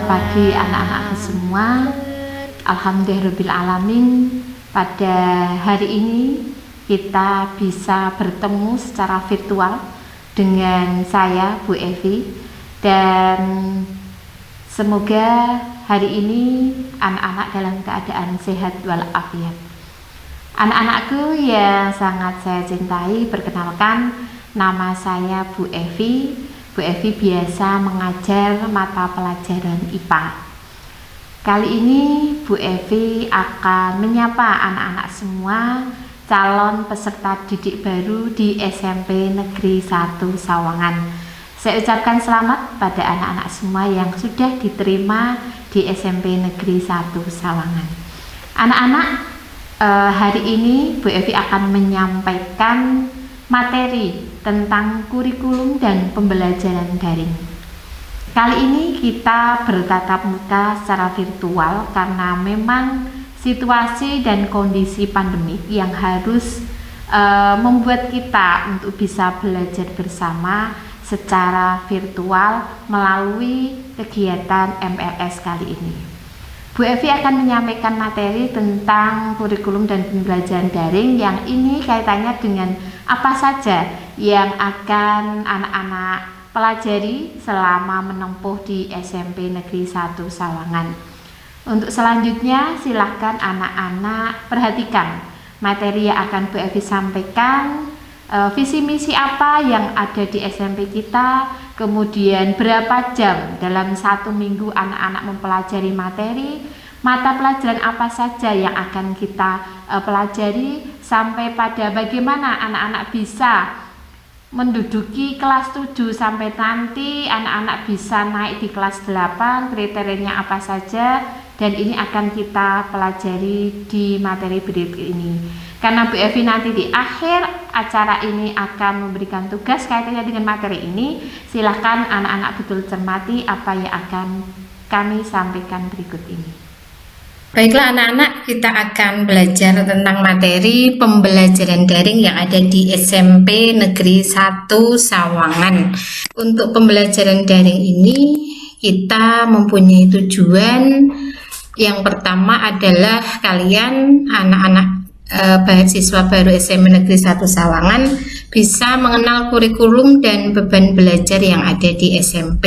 pagi anak-anakku semua. Alhamdulillahirrabbilalamin, pada hari ini kita bisa bertemu secara virtual dengan saya, Bu Evi, dan semoga hari ini anak-anak dalam keadaan sehat walafiat. Anak-anakku yang sangat saya cintai, perkenalkan, nama saya Bu Evi. Bu Evi biasa mengajar mata pelajaran IPA. Kali ini Bu Evi akan menyapa anak-anak semua calon peserta didik baru di SMP Negeri 1 Sawangan. Saya ucapkan selamat pada anak-anak semua yang sudah diterima di SMP Negeri 1 Sawangan. Anak-anak, hari ini Bu Evi akan menyampaikan materi tentang kurikulum dan pembelajaran daring. Kali ini kita bertatap muka secara virtual karena memang situasi dan kondisi pandemik yang harus membuat kita untuk bisa belajar bersama secara virtual melalui kegiatan MLS kali ini. Bu Evi akan menyampaikan materi tentang kurikulum dan pembelajaran daring yang ini kaitannya dengan apa saja yang akan anak-anak pelajari selama menempuh di SMP Negeri 1 Sawangan. Untuk selanjutnya silahkan anak-anak perhatikan materi yang akan Bu Evi sampaikan, visi misi apa yang ada di SMP kita, kemudian berapa jam dalam satu minggu anak-anak mempelajari materi, mata pelajaran apa saja yang akan kita pelajari, sampai pada bagaimana anak-anak bisa menduduki kelas 7 sampai nanti anak-anak bisa naik di kelas 8, kriterianya apa saja, dan ini akan kita pelajari di materi berikut ini. Karena Bu Evi nanti di akhir acara ini akan memberikan tugas kaitannya dengan materi ini, silahkan anak-anak betul cermati apa yang akan kami sampaikan berikut ini. Baiklah anak-anak, kita akan belajar tentang materi pembelajaran daring yang ada di SMP Negeri 1 Sawangan. Untuk pembelajaran daring ini kita mempunyai tujuan. Yang pertama adalah kalian anak-anak siswa baru SMP Negeri 1 Sawangan bisa mengenal kurikulum dan beban belajar yang ada di SMP.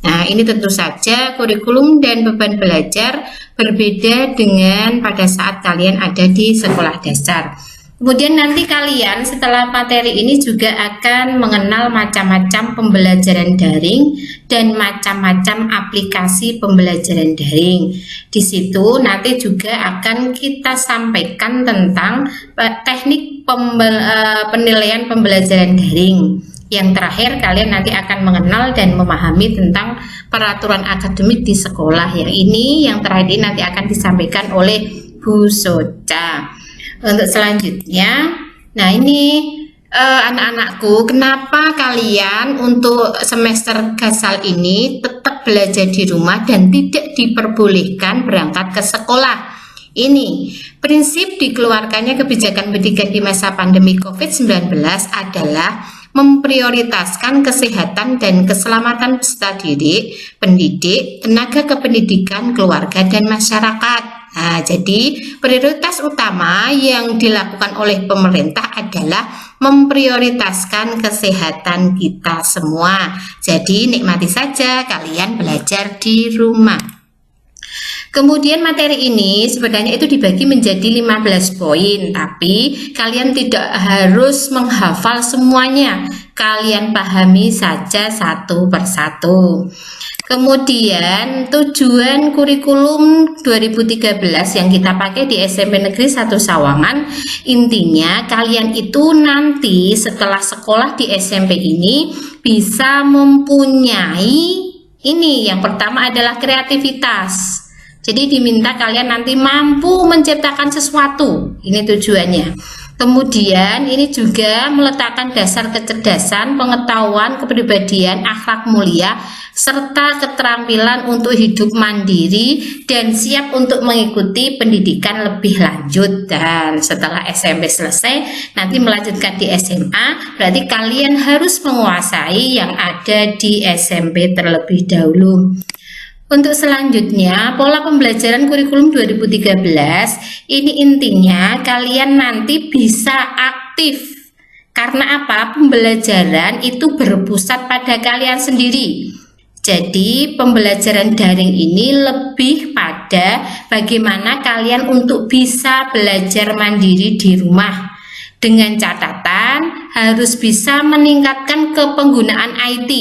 Nah, ini tentu saja kurikulum dan beban belajar berbeda dengan pada saat kalian ada di sekolah dasar. Kemudian nanti kalian setelah materi ini juga akan mengenal macam-macam pembelajaran daring dan macam-macam aplikasi pembelajaran daring. Di situ nanti juga akan kita sampaikan tentang teknik penilaian pembelajaran daring. Yang terakhir, kalian nanti akan mengenal dan memahami tentang peraturan akademik di sekolah. Yang terakhir ini nanti akan disampaikan oleh Bu Soca. Untuk selanjutnya, nah ini anak-anakku, kenapa kalian untuk semester gasal ini tetap belajar di rumah dan tidak diperbolehkan berangkat ke sekolah? Ini prinsip dikeluarkannya kebijakan pendidikan di masa pandemi COVID-19 adalah memprioritaskan kesehatan dan keselamatan peserta didik, pendidik, tenaga kependidikan, keluarga, dan masyarakat. Nah, jadi prioritas utama yang dilakukan oleh pemerintah adalah memprioritaskan kesehatan kita semua. Jadi nikmati saja kalian belajar di rumah. Kemudian materi ini sebenarnya itu dibagi menjadi 15 poin, tapi kalian tidak harus menghafal semuanya. Kalian pahami saja satu persatu. Kemudian tujuan kurikulum 2013 yang kita pakai di SMP Negeri 1 Sawangan, intinya kalian itu nanti setelah sekolah di SMP ini bisa mempunyai ini, yang pertama adalah kreativitas. Jadi diminta kalian nanti mampu menciptakan sesuatu, ini tujuannya. Kemudian ini juga meletakkan dasar kecerdasan, pengetahuan, kepribadian, akhlak mulia, serta keterampilan untuk hidup mandiri dan siap untuk mengikuti pendidikan lebih lanjut. Dan setelah SMP selesai, nanti melanjutkan di SMA, berarti kalian harus menguasai yang ada di SMP terlebih dahulu. Untuk selanjutnya, pola pembelajaran kurikulum 2013 ini intinya kalian nanti bisa aktif. Karena apa? Pembelajaran itu berpusat pada kalian sendiri. Jadi, pembelajaran daring ini lebih pada bagaimana kalian untuk bisa belajar mandiri di rumah. Dengan catatan harus bisa meningkatkan kepenggunaan IT.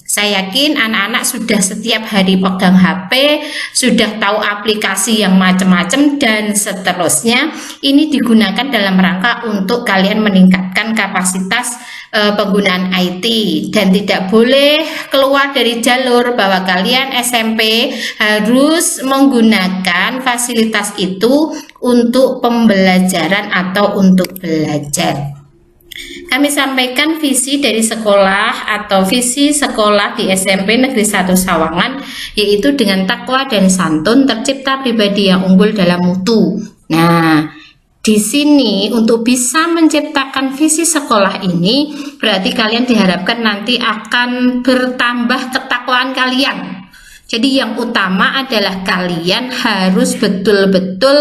Saya yakin anak-anak sudah setiap hari pegang HP, sudah tahu aplikasi yang macam-macam dan seterusnya. Ini digunakan dalam rangka untuk kalian meningkatkan kapasitas penggunaan IT, dan tidak boleh keluar dari jalur bahwa kalian SMP harus menggunakan fasilitas itu untuk pembelajaran atau untuk belajar. Kami sampaikan visi dari sekolah atau visi sekolah di SMP Negeri 1 Sawangan, yaitu dengan takwa dan santun tercipta pribadi yang unggul dalam mutu. Nah, di sini untuk bisa menciptakan visi sekolah ini berarti kalian diharapkan nanti akan bertambah ketakwaan kalian. Jadi yang utama adalah kalian harus betul-betul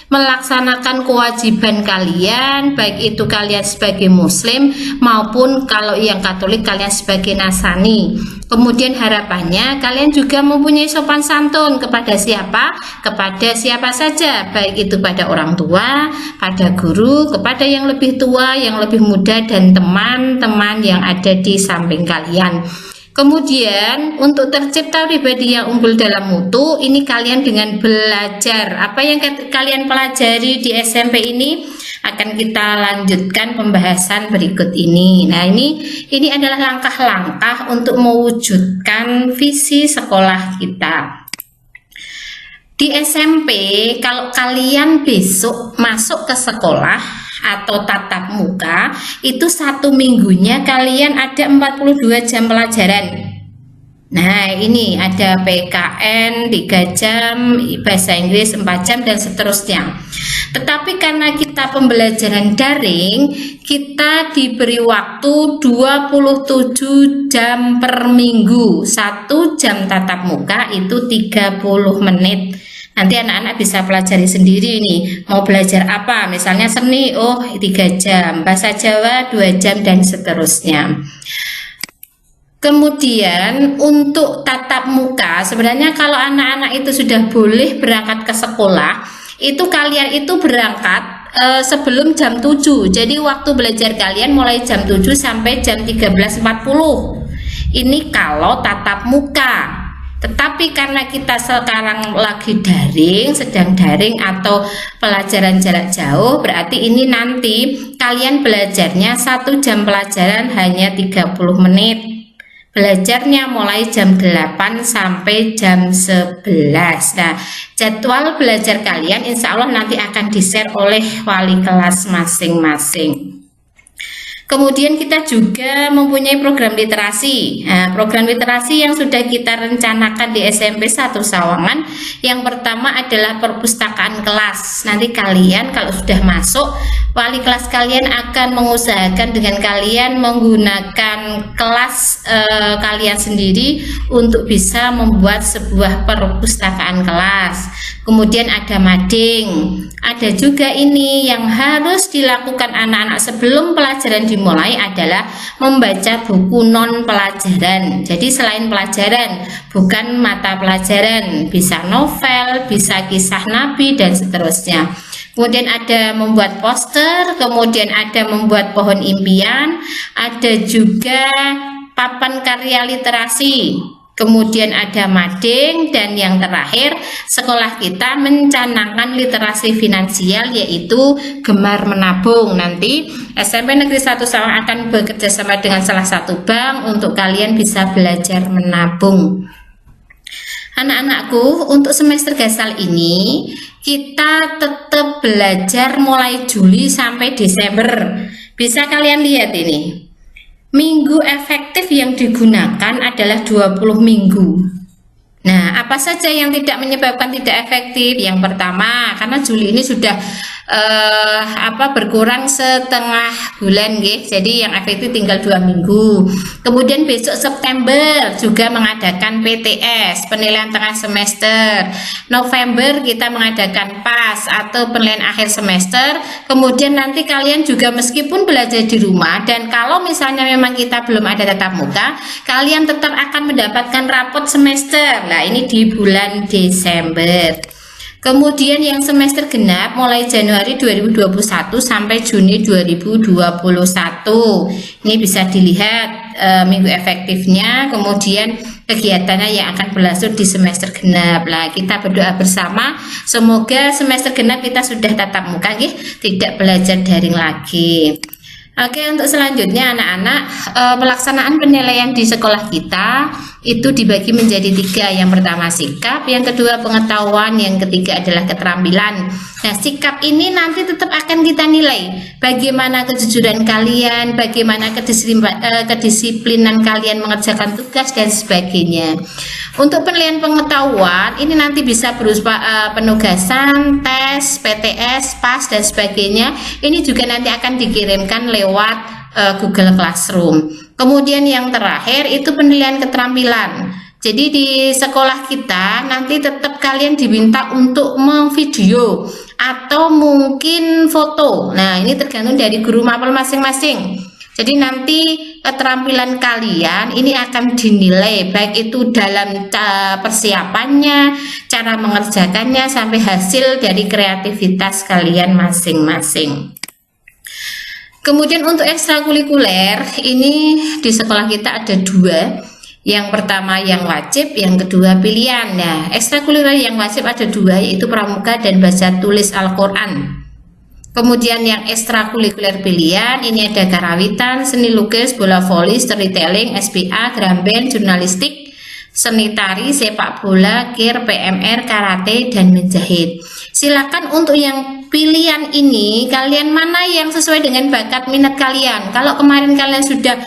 melaksanakan kewajiban kalian, baik itu kalian sebagai muslim maupun kalau yang Katolik kalian sebagai Nasrani. Kemudian harapannya kalian juga mempunyai sopan santun kepada siapa? Kepada siapa saja, baik itu pada orang tua, pada guru, kepada yang lebih tua, yang lebih muda, dan teman-teman yang ada di samping kalian. Kemudian untuk tercipta pribadi yang unggul dalam mutu, ini kalian dengan belajar. Apa yang kalian pelajari di SMP ini akan kita lanjutkan pembahasan berikut ini. Nah, ini adalah langkah-langkah untuk mewujudkan visi sekolah kita. Di SMP, kalau kalian besok masuk ke sekolah atau tatap muka, itu 1 minggunya kalian ada 42 jam pelajaran. Nah, ini ada PKN 3 jam, bahasa Inggris 4 jam, dan seterusnya. Tetapi karena kita pembelajaran daring, kita diberi waktu 27 jam per minggu. 1 jam tatap muka itu 30 menit. Nanti anak-anak bisa pelajari sendiri nih, mau belajar apa, misalnya seni, 3 jam, bahasa Jawa 2 jam, dan seterusnya. Kemudian untuk tatap muka, sebenarnya kalau anak-anak itu sudah boleh berangkat ke sekolah, itu kalian itu berangkat sebelum jam 7. Jadi waktu belajar kalian mulai jam 7 sampai jam 13.40. Ini kalau tatap muka. Tetapi karena kita sekarang lagi daring, sedang daring atau pelajaran jarak jauh, berarti ini nanti kalian belajarnya 1 jam pelajaran hanya 30 menit. Belajarnya mulai jam 8 sampai jam 11. Nah, jadwal belajar kalian insya Allah nanti akan di-share oleh wali kelas masing-masing. Kemudian kita juga mempunyai program literasi. Nah, program literasi yang sudah kita rencanakan di SMP 1 Sawangan, yang pertama adalah perpustakaan kelas. Nanti kalian kalau sudah masuk, wali kelas kalian akan mengusahakan dengan kalian menggunakan kelas kalian sendiri untuk bisa membuat sebuah perpustakaan kelas. Kemudian ada mading. Ada juga ini yang harus dilakukan anak-anak sebelum pelajaran dimulai adalah membaca buku non pelajaran. Jadi selain pelajaran, bukan mata pelajaran, bisa novel, bisa kisah nabi, dan seterusnya. Kemudian ada membuat poster, kemudian ada membuat pohon impian, ada juga papan karya literasi. Kemudian ada mading, dan yang terakhir sekolah kita mencanangkan literasi finansial, yaitu gemar menabung. Nanti SMP Negeri 1 Sawangan akan bekerja sama dengan salah satu bank untuk kalian bisa belajar menabung. Anak-anakku, untuk semester gasal ini kita tetap belajar mulai Juli sampai Desember. Bisa kalian lihat ini. Minggu efektif yang digunakan adalah 20 minggu. Nah, apa saja yang tidak menyebabkan tidak efektif? Yang pertama, karena Juli ini sudah berkurang setengah bulan nggih. Jadi yang efektif tinggal 2 minggu. Kemudian besok September juga mengadakan PTS, penilaian tengah semester. November kita mengadakan PAS atau penilaian akhir semester. Kemudian nanti kalian juga meskipun belajar di rumah dan kalau misalnya memang kita belum ada tatap muka, kalian tetap akan mendapatkan rapot semester. Nah, ini di bulan Desember. Kemudian yang semester genap mulai Januari 2021 sampai Juni 2021. Ini bisa dilihat minggu efektifnya, kemudian kegiatannya yang akan berlangsung di semester genap. Nah, kita berdoa bersama semoga semester genap kita sudah tatap muka, tidak belajar daring lagi. Oke, untuk selanjutnya anak-anak, pelaksanaan penilaian di sekolah kita itu dibagi menjadi 3. Yang pertama sikap, yang kedua pengetahuan, yang ketiga adalah keterampilan. Nah, sikap ini nanti tetap akan kita nilai bagaimana kejujuran kalian, bagaimana kedisiplinan kalian mengerjakan tugas dan sebagainya. Untuk penilaian pengetahuan ini nanti bisa berupa penugasan, tes, PTS, PAS dan sebagainya. Ini juga nanti akan dikirimkan lewat Google Classroom. Kemudian yang terakhir itu penilaian keterampilan. Jadi di sekolah kita nanti tetap kalian diminta untuk memvideo atau mungkin foto. Nah, ini tergantung dari guru mapel masing-masing. Jadi nanti keterampilan kalian ini akan dinilai baik itu dalam persiapannya, cara mengerjakannya sampai hasil dari kreativitas kalian masing-masing. Kemudian untuk ekstrakurikuler ini di sekolah kita ada 2. Yang pertama yang wajib, yang kedua pilihan. Nah, ekstrakurikuler yang wajib ada 2 yaitu pramuka dan baca tulis Al-Quran. Kemudian yang ekstrakurikuler pilihan ini ada karawitan, seni lukis, bola voli, storytelling, SPA, drum band, jurnalistik, seni tari, sepak bola, kir, PMR, karate, dan menjahit. Silakan untuk yang pilihan ini kalian mana yang sesuai dengan bakat minat kalian. Kalau kemarin kalian sudah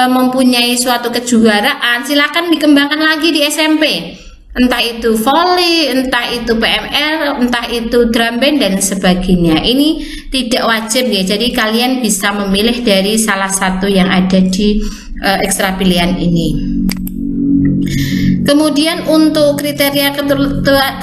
mempunyai suatu kejuaraan, silakan dikembangkan lagi di SMP. Entah itu volley, entah itu PMR, entah itu drum band dan sebagainya. Ini tidak wajib ya. Jadi kalian bisa memilih dari salah satu yang ada di ekstra pilihan ini. Kemudian untuk kriteria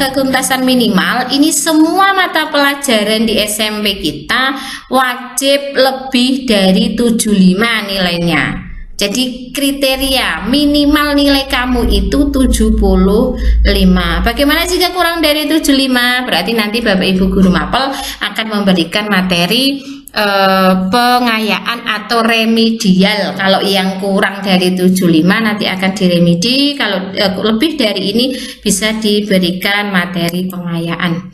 ketuntasan minimal, ini semua mata pelajaran di SMP kita wajib lebih dari 75 nilainya. Jadi kriteria minimal nilai kamu itu 75. Bagaimana jika kurang dari 75? Berarti nanti Bapak Ibu guru mapel akan memberikan materi pengayaan atau remedial. Kalau yang kurang dari 75 nanti akan diremedi. Kalau lebih dari ini bisa diberikan materi pengayaan.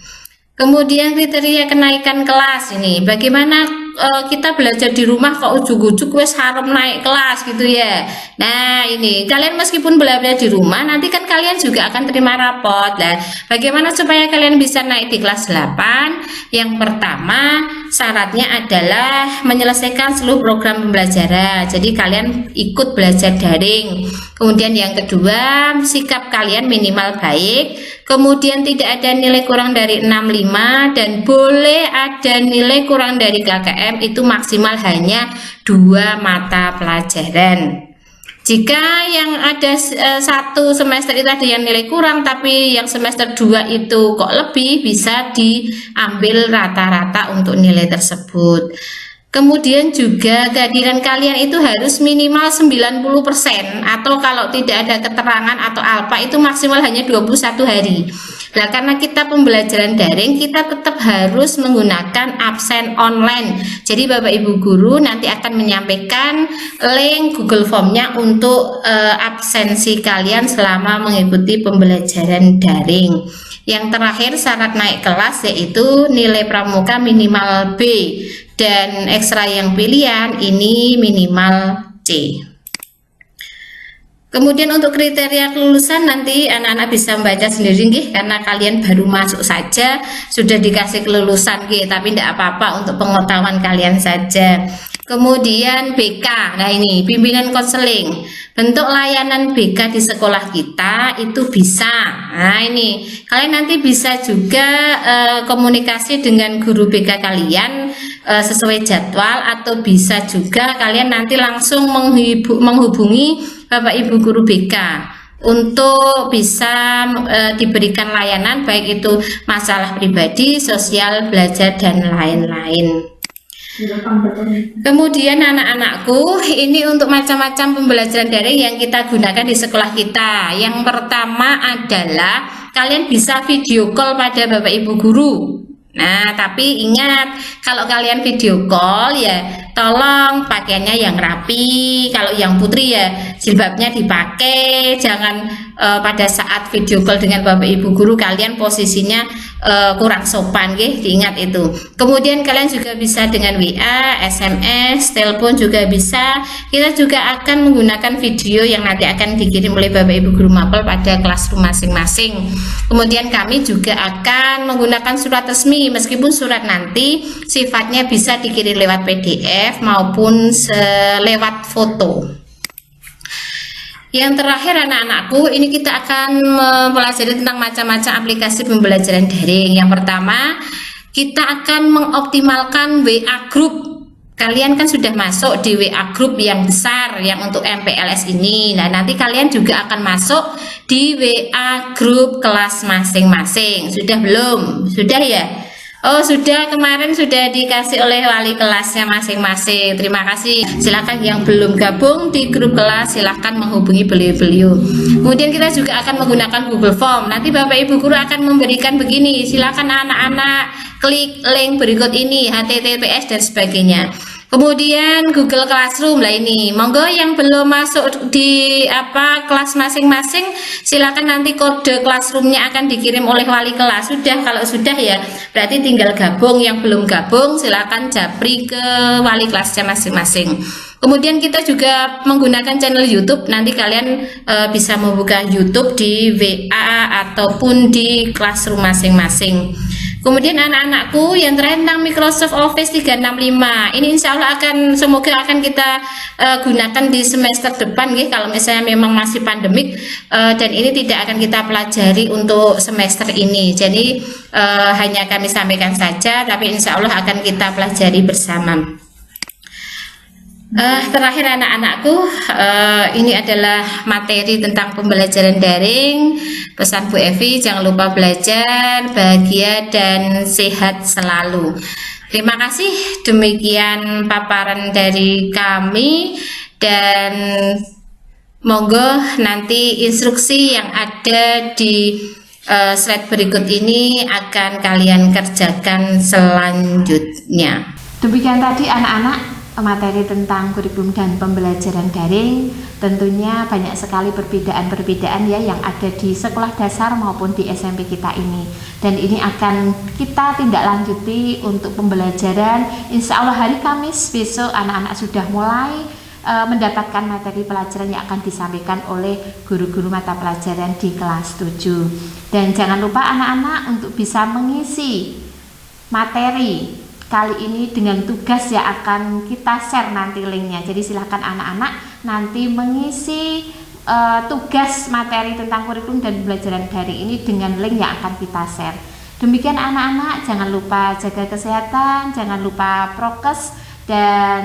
Kemudian kriteria kenaikan kelas ini, bagaimana kita belajar di rumah kok ujug-ujug wes harus naik kelas gitu ya. Nah, ini kalian meskipun belajar di rumah nanti kan kalian juga akan terima rapot. Nah, bagaimana supaya kalian bisa naik di kelas 8? Yang pertama syaratnya adalah menyelesaikan seluruh program pembelajaran. Jadi kalian ikut belajar daring. Kemudian yang kedua, sikap kalian minimal baik. Kemudian tidak ada nilai kurang dari 65 dan boleh ada nilai kurang dari KKM itu maksimal hanya 2 mata pelajaran. Jika yang ada satu semester itu ada yang nilai kurang tapi yang semester 2 itu kok lebih, bisa diambil rata-rata untuk nilai tersebut. Kemudian juga kehadiran kalian itu harus minimal 90% atau kalau tidak ada keterangan atau alpa itu maksimal hanya 21 hari. Nah, karena kita pembelajaran daring, kita tetap harus menggunakan absen online. Jadi Bapak Ibu guru nanti akan menyampaikan link Google Form-nya untuk absensi kalian selama mengikuti pembelajaran daring. Yang terakhir syarat naik kelas yaitu nilai pramuka minimal B dan ekstra yang pilihan ini minimal C. Kemudian untuk kriteria kelulusan nanti anak-anak bisa membaca sendiri nggih, karena kalian baru masuk saja sudah dikasih kelulusan nggih, tapi tidak apa-apa untuk pengetahuan kalian saja. Kemudian BK, nah ini bimbingan konseling. Bentuk layanan BK di sekolah kita itu bisa. Nah ini kalian nanti bisa juga komunikasi dengan guru BK kalian sesuai jadwal, atau bisa juga kalian nanti langsung menghubungi Bapak Ibu guru BK untuk bisa diberikan layanan, baik itu masalah pribadi, sosial, belajar, dan lain-lain. Kemudian anak-anakku, ini untuk macam-macam pembelajaran daring yang kita gunakan di sekolah kita. Yang pertama adalah kalian bisa video call pada Bapak Ibu guru. Nah, tapi ingat, kalau kalian video call ya tolong pakaiannya yang rapi. Kalau yang putri ya jilbabnya dipakai. Jangan pada saat video call dengan Bapak Ibu guru kalian posisinya kurang sopan, diingat itu. Kemudian kalian juga bisa dengan WA, SMS, telepon juga bisa. Kita juga akan menggunakan video yang nanti akan dikirim oleh Bapak Ibu guru mapel pada kelas masing-masing. Kemudian kami juga akan menggunakan surat resmi, meskipun surat nanti sifatnya bisa dikirim lewat PDF maupun lewat foto. Yang terakhir anak-anakku, ini kita akan mempelajari tentang macam-macam aplikasi pembelajaran daring. Yang pertama, kita akan mengoptimalkan WA group. Kalian kan sudah masuk di WA group yang besar yang untuk MPLS ini. Nah, nanti kalian juga akan masuk di WA group kelas masing-masing. Sudah belum? Sudah ya? Oh sudah, kemarin sudah dikasih oleh wali kelasnya masing-masing. Terima kasih. Silakan yang belum gabung di grup kelas, silakan menghubungi beliau-beliau. Kemudian kita juga akan menggunakan Google Form. Nanti Bapak Ibu guru akan memberikan begini, silakan anak-anak klik link berikut ini, HTTPS dan sebagainya. Kemudian Google Classroom, lah ini monggo yang belum masuk di kelas masing-masing, silakan nanti kode classroomnya akan dikirim oleh wali kelas. Sudah, kalau sudah ya berarti tinggal gabung. Yang belum gabung silakan japri ke wali kelasnya masing-masing. Kemudian kita juga menggunakan channel YouTube. Nanti kalian bisa membuka YouTube di WA ataupun di Classroom masing-masing. Kemudian anak-anakku, yang terakhir tentang Microsoft Office 365. Ini insya Allah semoga akan kita gunakan di semester depan, kalau misalnya memang masih pandemik, dan ini tidak akan kita pelajari untuk semester ini. Jadi hanya kami sampaikan saja, tapi insya Allah akan kita pelajari bersama. Terakhir anak-anakku, ini adalah materi tentang pembelajaran daring. Pesan Bu Evi, jangan lupa belajar, bahagia dan sehat selalu. Terima kasih, demikian paparan dari kami, dan monggo nanti instruksi yang ada di slide berikut ini akan kalian kerjakan selanjutnya. Demikian tadi anak-anak materi tentang kurikulum dan pembelajaran daring. Tentunya banyak sekali perbedaan-perbedaan ya yang ada di sekolah dasar maupun di SMP kita ini, dan ini akan kita tindak lanjuti untuk pembelajaran. Insya Allah hari Kamis besok anak-anak sudah mulai mendapatkan materi pelajaran yang akan disampaikan oleh guru-guru mata pelajaran di kelas 7. Dan jangan lupa anak-anak untuk bisa mengisi materi kali ini dengan tugas yang akan kita share nanti linknya. Jadi silahkan anak-anak nanti mengisi tugas materi tentang kurikulum dan pembelajaran daring ini dengan link yang akan kita share. Demikian anak-anak, jangan lupa jaga kesehatan, jangan lupa prokes, dan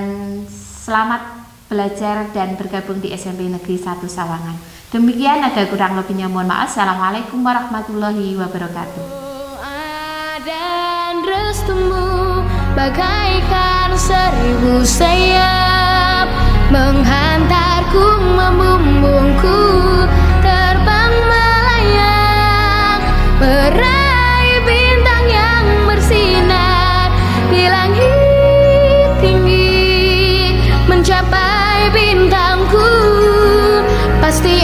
selamat belajar dan bergabung di SMP Negeri 1 Sawangan. Demikian, ada kurang lebihnya mohon maaf. Assalamualaikum warahmatullahi wabarakatuh. Dan restumu bagaikan 1000 sayap menghantarku, membumbungku terbang melayang, meraih bintang yang bersinar di langit tinggi, mencapai bintangku pasti